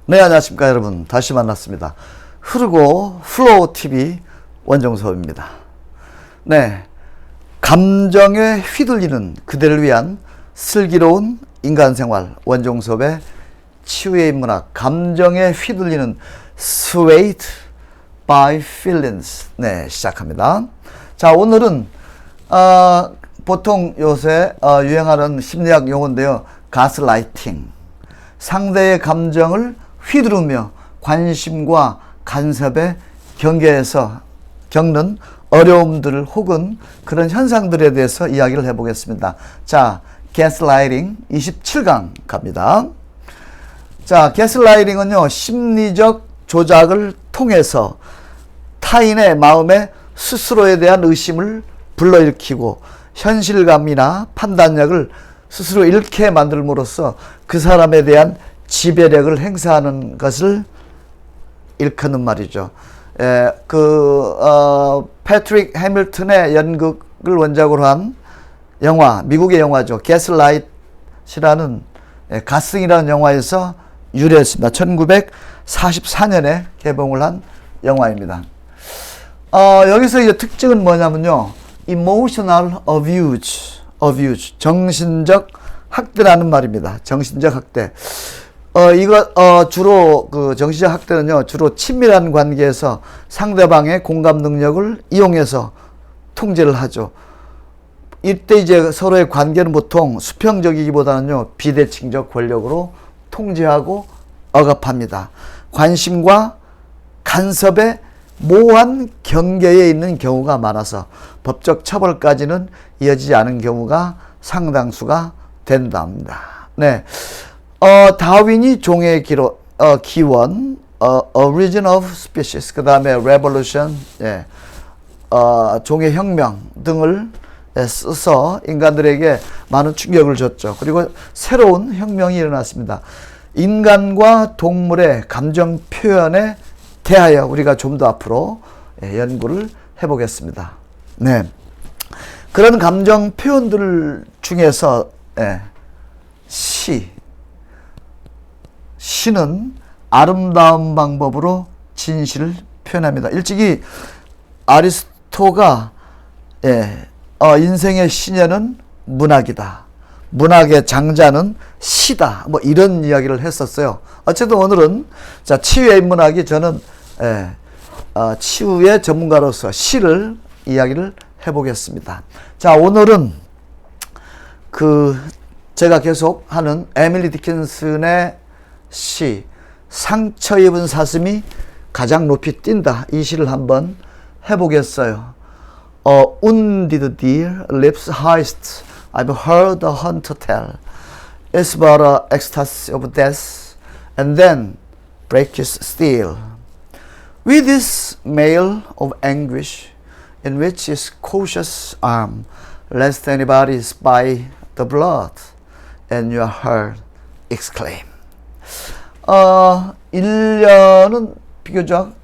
네, 안녕하십니까 여러분. 다시 만났습니다. 흐르고 플로우 TV 원정섭입니다. 네, 감정에 휘둘리는 그대를 위한 슬기로운 인간생활 원정섭의 치유의 인문학, 감정에 휘둘리는 Swayed by Feelings. 네, 시작합니다. 자, 오늘은 보통 요새 유행하는 심리학 용어인데요. 가스라이팅. 상대의 감정을 휘두르며 관심과 간섭의 경계에서 겪는 어려움들 혹은 그런 현상들에 대해서 이야기를 해보겠습니다. 자, 가스라이팅 27강 갑니다. 자, 가스라이팅은요, 심리적 조작을 통해서 타인의 마음에 스스로에 대한 의심을 불러일으키고 현실감이나 판단력을 스스로 잃게 만들므로써 그 사람에 대한 지배력을 행사하는 것을 일컫는 말이죠. 패트릭 해밀턴의 연극을 원작으로 한 영화, 미국의 영화죠. 가스라이트라는 가스이라는 영화에서 유래했습니다. 1944년에 개봉을 한 영화입니다. 여기서 이제 특징은 뭐냐면요. emotional abuse, 정신적 학대라는 말입니다. 정신적 학대. 주로 정신적 학대는요, 주로 친밀한 관계에서 상대방의 공감 능력을 이용해서 통제를 하죠. 이때 이제 서로의 관계는 보통 수평적이기보다는요, 비대칭적 권력으로 통제하고 억압합니다. 관심과 간섭의 모호한 경계에 있는 경우가 많아서 법적 처벌까지는 이어지지 않은 경우가 상당수가 된답니다. 네. 다윈이 종의 기원, Origin of Species, 그 다음에 Revolution, 종의 혁명 등을 써서 인간들에게 많은 충격을 줬죠. 그리고 새로운 혁명이 일어났습니다. 인간과 동물의 감정 표현에 대하여 우리가 좀 더 앞으로 연구를 해보겠습니다. 네. 그런 감정 표현들 중에서 시는 아름다운 방법으로 진실을 표현합니다. 일찍이 아리스토가 인생의 시녀는 문학이다, 문학의 장자는 시다, 뭐 이런 이야기를 했었어요. 어쨌든 오늘은 자, 치유의 인문학이 저는 치유의 전문가로서 시를 이야기를 해보겠습니다. 자, 오늘은 제가 계속 하는 에밀리 디킨슨의 시, 상처 입은 사슴이 가장 높이 뛴다, 이 시를 한번 해보겠어요. Wounded deer lives highest, I've heard the hunter tell. It's but an ecstasy of death, and then breaks still. With this mail of anguish, in which his cautious arm, lest anybody spy the blood, and your heart exclaim. 1년은 비교적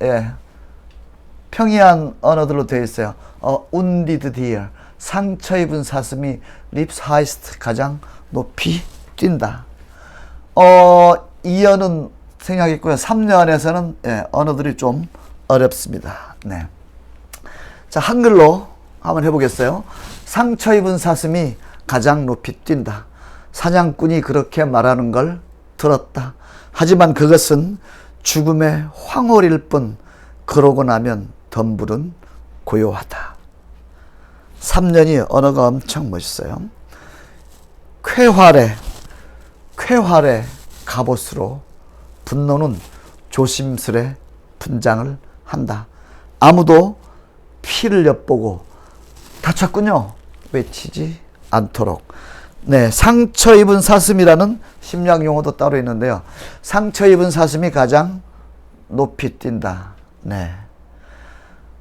평이한 언어들로 되어 있어요. Wounded deer, 상처 입은 사슴이 lives highest, 가장 높이 뛴다. 2년은 생략했고요. 3년에서는 언어들이 좀 어렵습니다. 네. 자, 한글로 한번 해보겠어요. 상처 입은 사슴이 가장 높이 뛴다. 사냥꾼이 그렇게 말하는 걸 들었다. 하지만 그것은 죽음의 황홀일 뿐, 그러고 나면 덤불은 고요하다. 3년이 언어가 엄청 멋있어요. 쾌활의 갑옷으로 분노는 조심스레 분장을 한다. 아무도 피를 엿보고 다쳤군요 외치지 않도록. 네, 상처 입은 사슴이라는 심리학 용어도 따로 있는데요. 상처 입은 사슴이 가장 높이 뛴다. 네.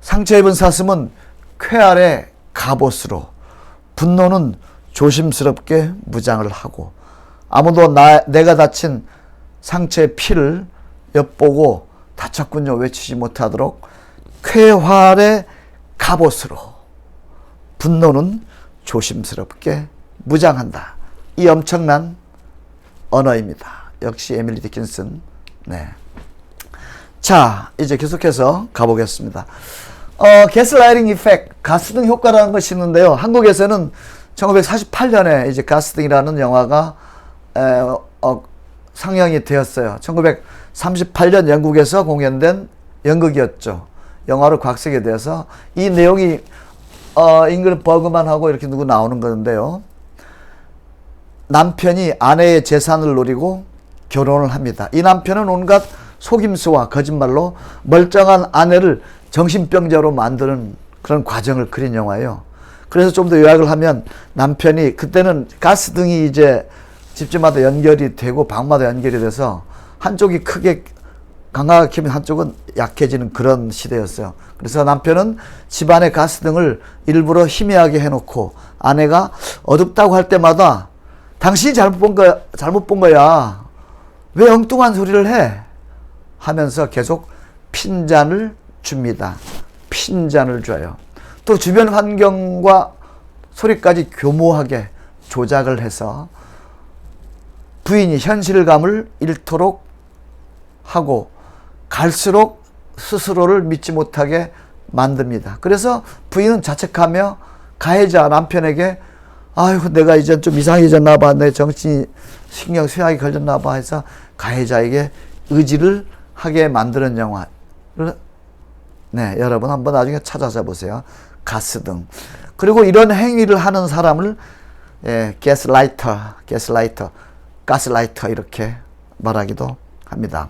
상처 입은 사슴은 쾌활의 갑옷으로, 분노는 조심스럽게 무장을 하고, 아무도 내가 다친 상처의 피를 엿보고 다쳤군요 외치지 못하도록 쾌활의 갑옷으로, 분노는 조심스럽게 무장한다. 이 엄청난 언어입니다. 역시 에밀리 디킨슨 네. 자, 이제 계속해서 가보겠습니다. 가스라이팅 이펙트, 가스등 효과라는 것이 있는데요. 한국에서는 1948년에 이제 가스등이라는 영화가 상영이 되었어요. 1938년 영국에서 공연된 연극이었죠. 영화로 각색이 돼서 이 내용이 잉그리드 버그만하고 이렇게 누구 나오는 건데요. 남편이 아내의 재산을 노리고 결혼을 합니다. 이 남편은 온갖 속임수와 거짓말로 멀쩡한 아내를 정신병자로 만드는 그런 과정을 그린 영화예요. 그래서 좀 더 요약을 하면 남편이 그때는 가스등이 이제 집집마다 연결이 되고 방마다 연결이 돼서 한쪽이 크게 강하게 켜면 한쪽은 약해지는 그런 시대였어요. 그래서 남편은 집안의 가스등을 일부러 희미하게 해놓고 아내가 어둡다고 할 때마다 당신이 잘못 본 거야. 왜 엉뚱한 소리를 해? 하면서 계속 핀잔을 줍니다. 핀잔을 줘요. 또 주변 환경과 소리까지 교모하게 조작을 해서 부인이 현실감을 잃도록 하고 갈수록 스스로를 믿지 못하게 만듭니다. 그래서 부인은 자책하며 가해자 남편에게 아이고 내가 이제 좀 이상해졌나 봐. 내 정신이 신경 쇠약이 걸렸나 봐 해서 가해자에게 의지를 하게 만드는 영화. 네, 여러분 한번 나중에 찾아서 보세요. 가스등. 그리고 이런 행위를 하는 사람을 가스라이터 이렇게 말하기도 합니다.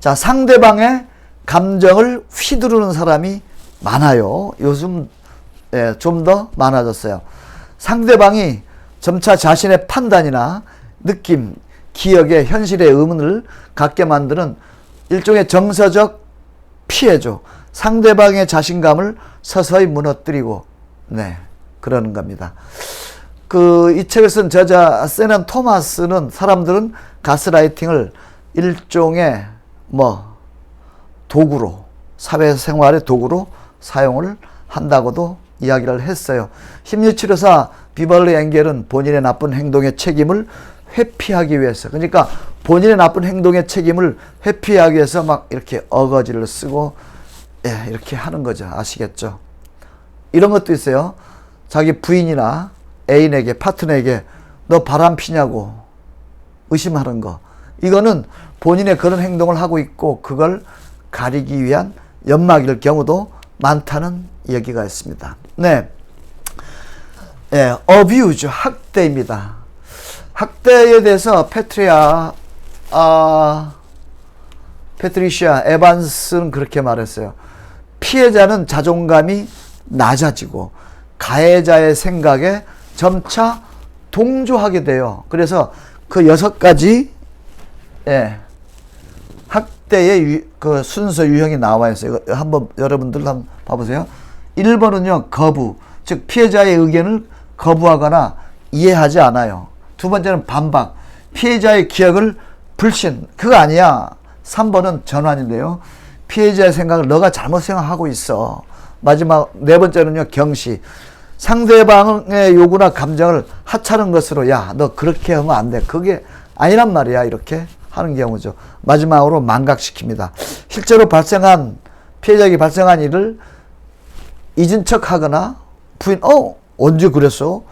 자, 상대방의 감정을 휘두르는 사람이 많아요. 요즘 좀 더 많아졌어요. 상대방이 점차 자신의 판단이나 느낌, 기억에 현실의 의문을 갖게 만드는 일종의 정서적 피해죠. 상대방의 자신감을 서서히 무너뜨리고, 네, 그러는 겁니다. 이 책을 쓴 저자 세넌 토마스는 사람들은 가스라이팅을 일종의 도구로, 사회생활의 도구로 사용을 한다고도 이야기를 했어요. 심리치료사 비벌리 앵겔은 본인의 나쁜 행동의 책임을 회피하기 위해서, 그러니까 본인의 나쁜 행동의 책임을 회피하기 위해서 막 이렇게 어거지를 쓰고 이렇게 하는 거죠. 아시겠죠? 이런 것도 있어요. 자기 부인이나 애인에게, 파트너에게 너 바람 피냐고 의심하는 거. 이거는 본인의 그런 행동을 하고 있고 그걸 가리기 위한 연막일 경우도 많다는 얘기가 있습니다. 네. abuse, 학대입니다. 학대에 대해서 패트리시아 에반스는 그렇게 말했어요. 피해자는 자존감이 낮아지고 가해자의 생각에 점차 동조하게 돼요. 그래서 그 6가지 학대의 그 순서 유형이 나와 있어요. 한번 여러분들 한번 봐보세요. 1번은요, 거부. 즉 피해자의 의견을 거부하거나 이해하지 않아요. 두 번째는 반박. 피해자의 기억을 불신. 그거 아니야. 3번은 전환인데요. 피해자의 생각을 너가 잘못 생각하고 있어. 마지막 4번째는요, 경시. 상대방의 요구나 감정을 하찮은 것으로 야, 너 그렇게 하면 안 돼. 그게 아니란 말이야. 이렇게 하는 경우죠. 마지막으로 망각시킵니다. 실제로 피해자에게 발생한 일을 잊은 척 하거나 부인, 언제 그랬어?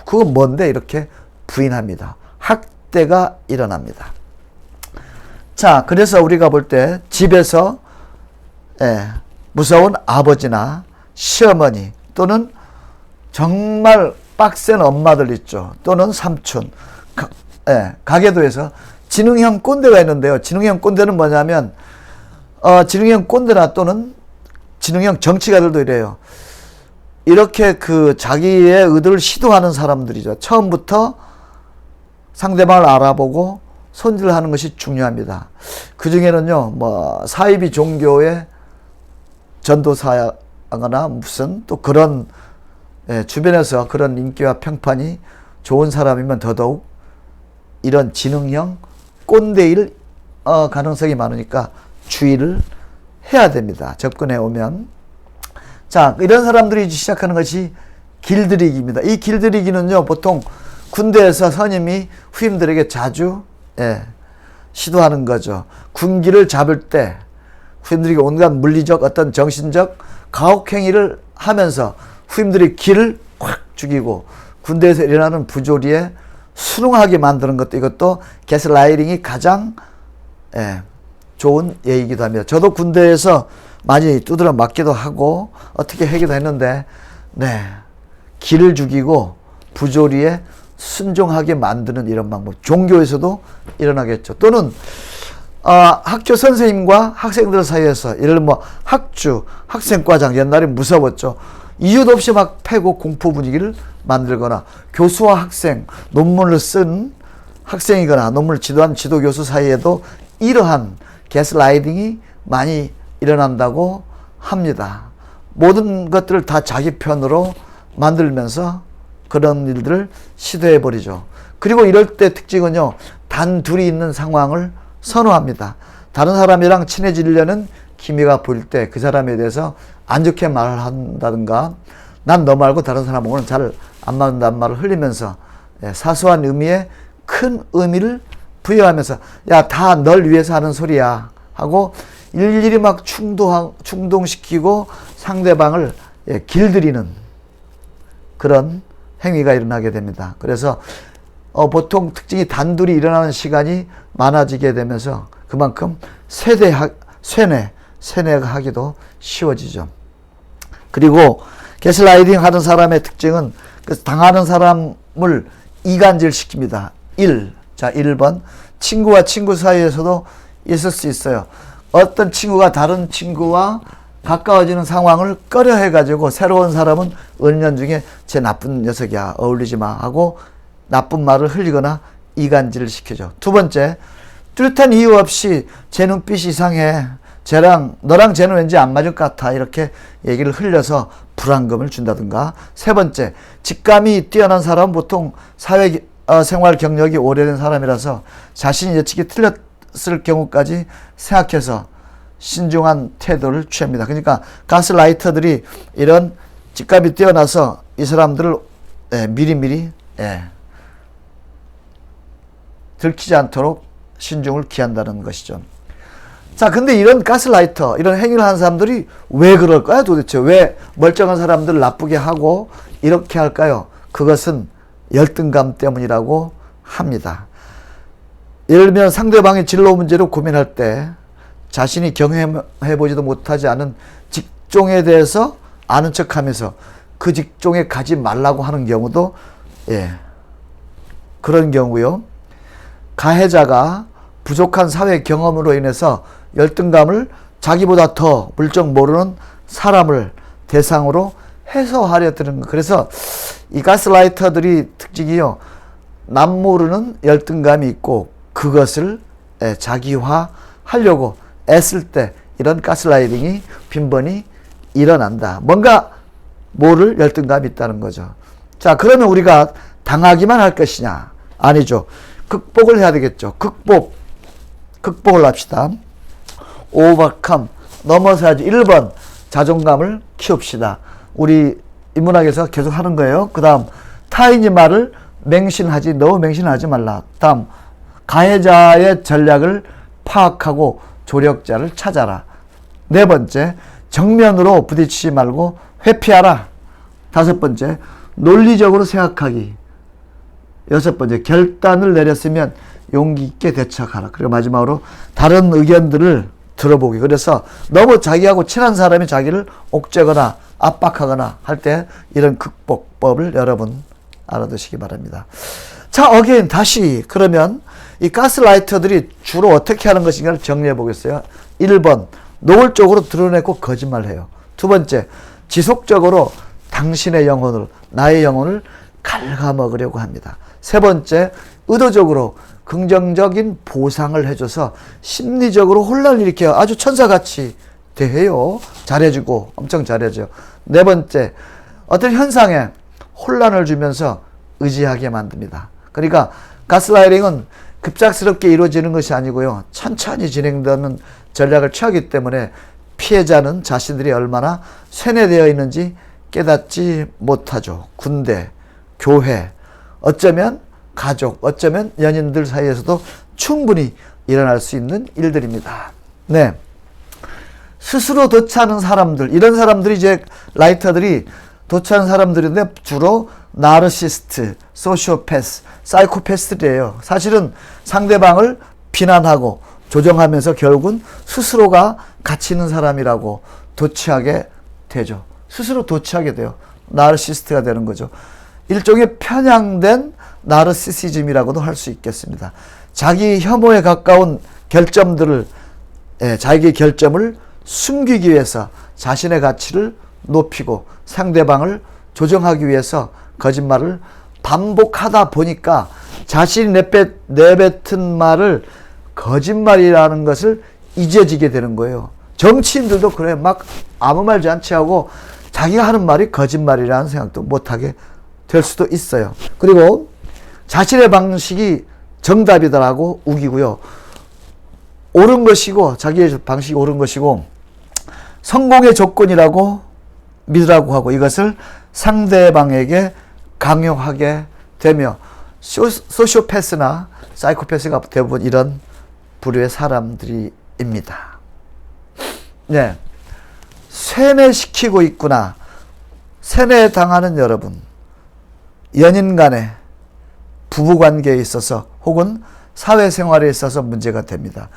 그건 뭔데? 이렇게 부인합니다. 학대가 일어납니다. 자, 그래서 우리가 볼 때 집에서 무서운 아버지나 시어머니 또는 정말 빡센 엄마들 있죠. 또는 삼촌, 가계도에서 지능형 꼰대가 있는데요. 지능형 꼰대는 뭐냐면 지능형 꼰대나 또는 지능형 정치가들도 이래요. 이렇게 자기의 의도를 시도하는 사람들이죠. 처음부터 상대방을 알아보고 손질을 하는 것이 중요합니다. 그 중에는요, 사이비 종교의 전도사거나 무슨 또 그런 주변에서 그런 인기와 평판이 좋은 사람이면 더더욱 이런 지능형 꼰대일 가능성이 많으니까 주의를 해야 됩니다. 접근해 오면. 자, 이런 사람들이 시작하는 것이 길들이기입니다. 이 길들이기는요, 보통 군대에서 선임이 후임들에게 자주 시도하는 거죠. 군기를 잡을 때 후임들이 온갖 물리적 어떤 정신적 가혹행위를 하면서 후임들이 기를 확 죽이고 군대에서 일어나는 부조리에 순응하게 만드는 것도 이것도 가스라이팅이 가장 좋은 예이기도 합니다. 저도 군대에서 많이 두드려 맞기도 하고 어떻게 하기도 했는데 기를 죽이고 부조리에 순종하게 만드는 이런 방법 종교에서도 일어나겠죠. 또는 학교 선생님과 학생들 사이에서 예를 뭐 학주, 학생과장 옛날에 무서웠죠. 이유도 없이 막 패고 공포 분위기를 만들거나 교수와 학생, 논문을 쓴 학생이거나 논문을 지도한 지도교수 사이에도 이러한 가스라이팅이 많이 일어난다고 합니다. 모든 것들을 다 자기 편으로 만들면서 그런 일들을 시도해버리죠. 그리고 이럴 때 특징은요, 단 둘이 있는 상황을 선호합니다. 다른 사람이랑 친해지려는 기미가 보일 때 그 사람에 대해서 안 좋게 말을 한다든가 난 너 말고 다른 사람하고는 잘 안 맞는다는 말을 흘리면서 사소한 의미에 큰 의미를 부여하면서 야, 다 널 위해서 하는 소리야 하고 일일이 막 충동시키고 상대방을 길들이는 그런 행위가 일어나게 됩니다. 그래서 보통 특징이 단둘이 일어나는 시간이 많아지게 되면서 그만큼 세뇌가 하기도 쉬워지죠. 그리고 가스라이팅 하는 사람의 특징은 그 당하는 사람을 이간질시킵니다. 1번 친구와 친구 사이에서도 있을 수 있어요. 어떤 친구가 다른 친구와 가까워지는 상황을 꺼려해가지고 새로운 사람은 은연중에 쟤 나쁜 녀석이야 어울리지 마 하고 나쁜 말을 흘리거나 이간질을 시키죠. 두 번째, 뚜렷한 이유 없이 쟤 눈빛이 이상해, 너랑 쟤는 왠지 안 맞을 것 같아 이렇게 얘기를 흘려서 불안감을 준다든가. 세 번째, 직감이 뛰어난 사람은 보통 사회생활 경력이 오래된 사람이라서 자신이 예측이 틀렸을 경우까지 생각해서 신중한 태도를 취합니다. 그러니까 가스라이터들이 이런 직감이 뛰어나서 이 사람들을 미리미리 들키지 않도록 신중을 기한다는 것이죠. 자, 근데 이런 가스라이터, 이런 행위를 하는 사람들이 왜 그럴까요? 도대체 왜 멀쩡한 사람들을 나쁘게 하고 이렇게 할까요? 그것은 열등감 때문이라고 합니다. 예를 들면 상대방의 진로 문제로 고민할 때 자신이 경험해보지도 못하지 않은 직종에 대해서 아는 척하면서 그 직종에 가지 말라고 하는 경우도 그런 경우요. 가해자가 부족한 사회 경험으로 인해서 열등감을 자기보다 더 물정 모르는 사람을 대상으로 해소하려 드는 것. 그래서 이 가스라이터들이 특징이요, 남 모르는 열등감이 있고 그것을 자기화하려고 애쓸 때 이런 가스라이팅이 빈번히 일어난다. 뭔가 모를 열등감이 있다는 거죠. 자, 그러면 우리가 당하기만 할 것이냐? 아니죠. 극복을 해야 되겠죠. 극복을 합시다. overcome, 넘어서야지. 1번, 자존감을 키웁시다. 우리 인문학에서 계속 하는 거예요. 그 다음, 타인의 말을 너무 맹신하지 말라. 다음, 가해자의 전략을 파악하고 조력자를 찾아라. 네 번째, 정면으로 부딪히지 말고 회피하라. 다섯 번째, 논리적으로 생각하기. 여섯 번째, 결단을 내렸으면 용기 있게 대처하라. 그리고 마지막으로 다른 의견들을 들어보기. 그래서 너무 자기하고 친한 사람이 자기를 옥죄거나 압박하거나 할 때 이런 극복법을 여러분 알아두시기 바랍니다. 자, 다시 그러면 이 가스라이터들이 주로 어떻게 하는 것인가를 정리해 보겠어요. 1번, 노골적으로 드러내고 거짓말해요. 두 번째, 지속적으로 당신의 영혼을, 나의 영혼을 갉아먹으려고 합니다. 세 번째, 의도적으로 긍정적인 보상을 해줘서 심리적으로 혼란을 일으켜요. 아주 천사같이 대해요. 잘해주고 엄청 잘해줘요. 네 번째, 어떤 현상에 혼란을 주면서 의지하게 만듭니다. 그러니까 가스라이팅은 급작스럽게 이루어지는 것이 아니고요, 천천히 진행되는 전략을 취하기 때문에 피해자는 자신들이 얼마나 세뇌되어 있는지 깨닫지 못하죠. 군대, 교회, 어쩌면 가족, 어쩌면 연인들 사이에서도 충분히 일어날 수 있는 일들입니다. 네. 스스로 도취하는 사람들, 이런 사람들이 이제 라이터들이 도취하는 사람들인데 주로 나르시스트, 소시오패스, 사이코패스들이에요. 사실은 상대방을 비난하고 조정하면서 결국은 스스로가 가치 있는 사람이라고 도취하게 되죠. 스스로 도취하게 돼요. 나르시스트가 되는 거죠. 일종의 편향된 나르시시즘이라고도 할 수 있겠습니다. 자기 혐오에 가까운 결점들을, 자기의 결점을 숨기기 위해서 자신의 가치를 높이고 상대방을 조정하기 위해서 거짓말을 반복하다 보니까 자신이 내뱉은 말을 거짓말이라는 것을 잊어지게 되는 거예요. 정치인들도 그래. 막 아무 말지 않지 하고 자기가 하는 말이 거짓말이라는 생각도 못하게 될 수도 있어요. 그리고 자신의 방식이 정답이다라고 우기고요. 옳은 것이고, 자기의 방식이 옳은 것이고 성공의 조건이라고 믿으라고 하고 이것을 상대방에게 강요하게 되며, 소시오패스나 사이코패스가 대부분 이런 부류의 사람들입니다. 네. 세뇌시키고 있구나. 세뇌당하는 여러분, 연인 간에, 부부관계에 있어서 혹은 사회생활에 있어서 문제가 됩니다.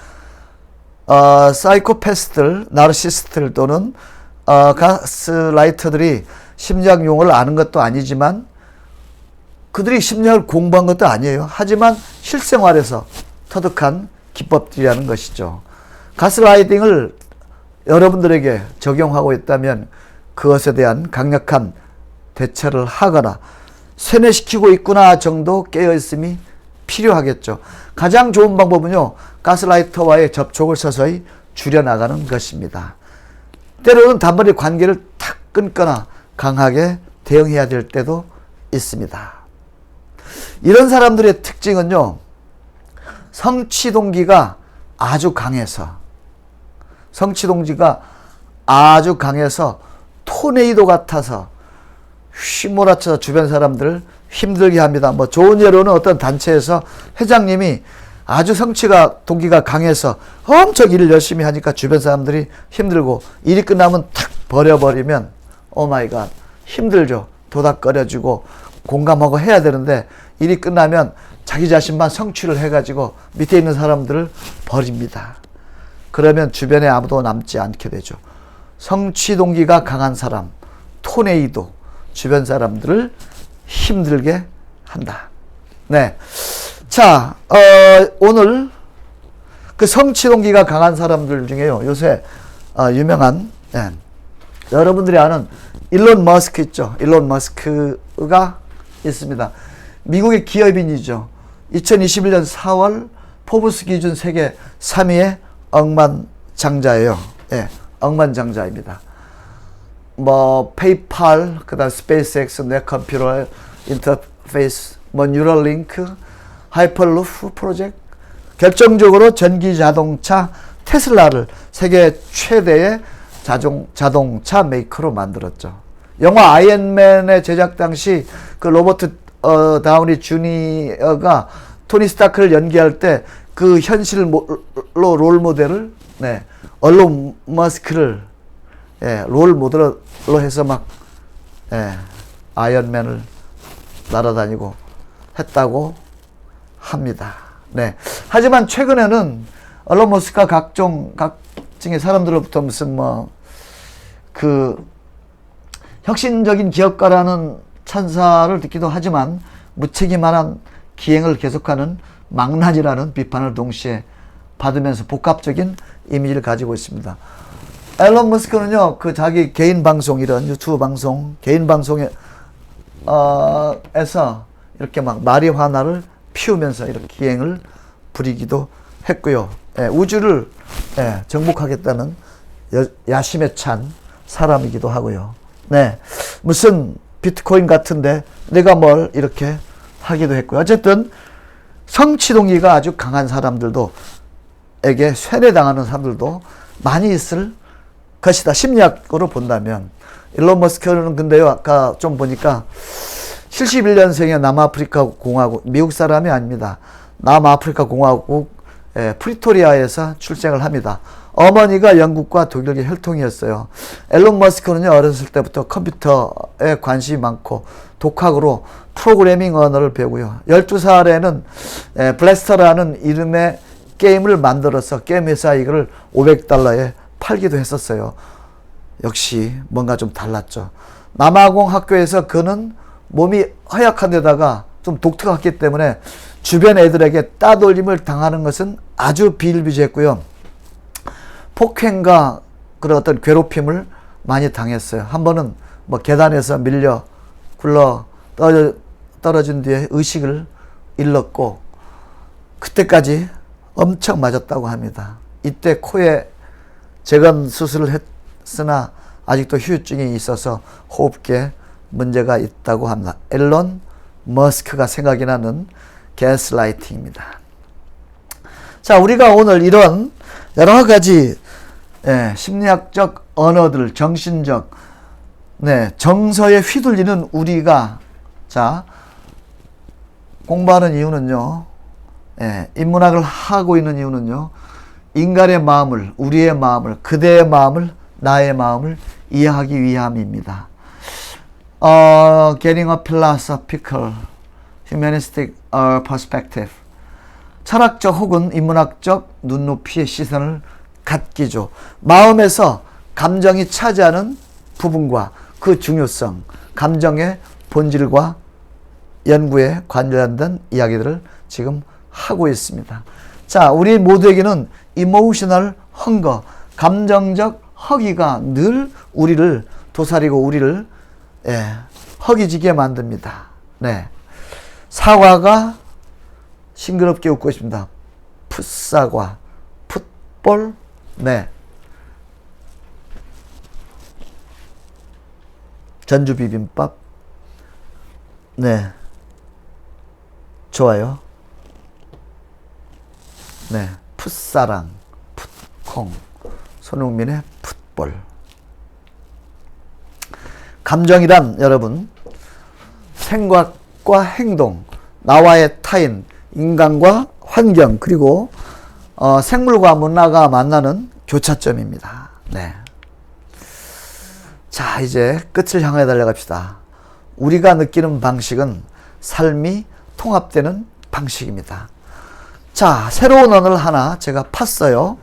사이코패스들, 나르시스트들 또는 가스라이터들이 심리학용어를 아는 것도 아니지만 그들이 심리학을 공부한 것도 아니에요. 하지만 실생활에서 터득한 기법들이라는 것이죠. 가스라이팅을 여러분들에게 적용하고 있다면 그것에 대한 강력한 대처를 하거나 세뇌시키고 있구나 정도 깨어있음이 필요하겠죠. 가장 좋은 방법은요, 가스라이터와의 접촉을 서서히 줄여나가는 것입니다. 때로는 단번에 관계를 탁 끊거나 강하게 대응해야 될 때도 있습니다. 이런 사람들의 특징은요, 성취동기가 아주 강해서 토네이도 같아서 휘몰아쳐서 주변 사람들을 힘들게 합니다. 뭐 좋은 예로는 어떤 단체에서 회장님이 아주 동기가 강해서 엄청 일을 열심히 하니까 주변 사람들이 힘들고 일이 끝나면 탁 버려버리면 오마이갓 힘들죠. 도닥거려주고 공감하고 해야 되는데 일이 끝나면 자기 자신만 성취를 해가지고 밑에 있는 사람들을 버립니다. 그러면 주변에 아무도 남지 않게 되죠. 성취 동기가 강한 사람, 토네이도, 주변 사람들을 힘들게 한다. 네. 자, 오늘 그 성취 동기가 강한 사람들 중에요. 요새 유명한, 여러분들이 아는 일론 머스크 있죠. 일론 머스크가 있습니다. 미국의 기업인이죠. 2021년 4월 포브스 기준 세계 3위의 억만장자예요. 억만장자입니다. 뭐 페이팔, 그다음 스페이스X, 넷컴퓨터 인터페이스, 뭐 뉴럴링크, 하이퍼루프 프로젝트, 결정적으로 전기 자동차 테슬라를 세계 최대의 자동차 메이커로 만들었죠. 영화 아이언맨의 제작 당시 그 로버트 다우니 주니어가 토니 스타크를 연기할 때 그 현실로 롤 모델을, 얼론 머스크를 롤 모델로 해서 막 아이언맨을 날아다니고 했다고 합니다. 하지만 최근에는 얼론 머스크가 각종의 사람들로부터 무슨 혁신적인 기업가라는 찬사를 듣기도 하지만 무책임한 기행을 계속하는 망나니라는 비판을 동시에 받으면서 복합적인 이미지를 가지고 있습니다. 앨런 머스크는요, 그 자기 개인 방송, 이런 유튜브 방송, 개인 방송에, 에서 이렇게 막 마리화나를 피우면서 이렇게 기행을 부리기도 했고요. 우주를, 정복하겠다는 야심에 찬 사람이기도 하고요. 무슨 비트코인 같은데 내가 뭘 이렇게 하기도 했고요. 어쨌든 성취동기가 아주 강한 사람들도에게 세뇌당하는 사람들도 많이 있을 것이다. 심리학으로 본다면. 일론 머스크는 근데요, 아까 좀 보니까 71년생의 남아프리카 공화국, 미국 사람이 아닙니다. 남아프리카 공화국 프리토리아에서 출생을 합니다. 어머니가 영국과 독일계 혈통이었어요. 앨런 머스크는요, 어렸을 때부터 컴퓨터에 관심이 많고 독학으로 프로그래밍 언어를 배우고요. 12살에는 블래스터라는 이름의 게임을 만들어서 게임 회사 이거를 $500에 팔기도 했었어요. 역시 뭔가 좀 달랐죠. 남아공 학교에서 그는 몸이 허약한 데다가 좀 독특했기 때문에 주변 애들에게 따돌림을 당하는 것은 아주 비일비재했고요. 폭행과 그런 어떤 괴롭힘을 많이 당했어요. 한 번은 뭐 계단에서 밀려 굴러 떨어진 뒤에 의식을 잃었고, 그때까지 엄청 맞았다고 합니다. 이때 코에 재건 수술을 했으나 아직도 후유증이 있어서 호흡기에 문제가 있다고 합니다. 앨런 머스크가 생각이 나는 가스라이팅입니다. 자, 우리가 오늘 이런 여러 가지 심리학적 언어들, 정신적 정서에 휘둘리는 우리가 자 공부하는 이유는요, 인문학을 하고 있는 이유는요, 인간의 마음을, 우리의 마음을, 그대의 마음을, 나의 마음을 이해하기 위함입니다. Getting a philosophical, humanistic perspective. 철학적 혹은 인문학적 눈높이의 시선을 갖기죠. 마음에서 감정이 차지하는 부분과 그 중요성, 감정의 본질과 연구에 관련된 이야기들을 지금 하고 있습니다. 자, 우리 모두에게는 emotional hunger, 감정적 허기가 늘 우리를 도사리고 우리를 허기지게 만듭니다. 네. 사과가 싱그럽게 웃고 있습니다. 풋사과, 풋볼, 전주 비빔밥, 좋아요. 풋사랑, 풋콩, 손흥민의 풋볼. 감정이란 여러분, 생각과 행동, 나와의 타인, 인간과 환경, 그리고 생물과 문화가 만나는 교차점입니다. 자, 이제 끝을 향해 달려갑시다. 우리가 느끼는 방식은 삶이 통합되는 방식입니다. 자, 새로운 언어를 하나 제가 팠어요.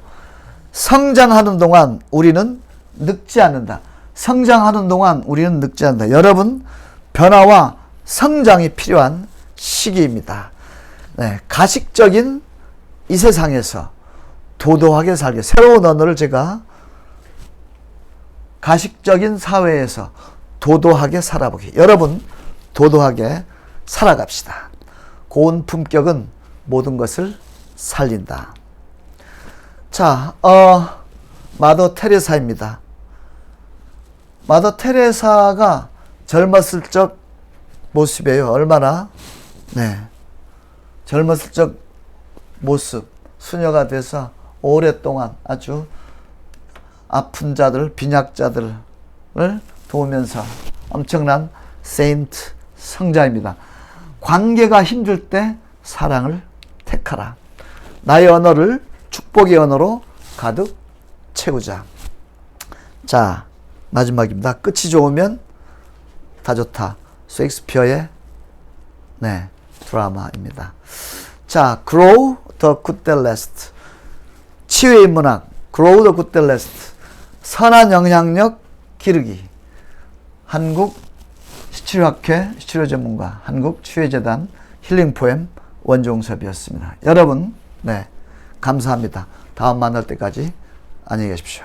성장하는 동안 우리는 늙지 않는다. 성장하는 동안 우리는 늙지 않는다. 여러분, 변화와 성장이 필요한 시기입니다. 가식적인 이 세상에서 도도하게 살게, 새로운 언어를 제가 가식적인 사회에서 도도하게 살아보기. 여러분, 도도하게 살아갑시다. 고운 품격은 모든 것을 살린다. 자, 마더 테레사입니다. 마더 테레사가 젊었을 적 모습이에요. 얼마나 젊었을 적 모습, 수녀가 돼서 오랫동안 아주 아픈 자들, 빈약자들을 도우면서 엄청난 세인트 성자입니다. 관계가 힘들 때 사랑을 택하라. 나의 언어를 축복의 언어로 가득 채우자. 자, 마지막입니다. 끝이 좋으면 다 좋다. 셰익스피어의 드라마입니다. 자, Grow the Good That Lasts. 치유의 인문학, Grow the Good That Lasts. 선한 영향력 기르기. 한국 시치료학회 시치료 전문가, 한국치유재단 힐링포엠 원종섭이었습니다. 여러분, 감사합니다. 다음 만날 때까지 안녕히 계십시오.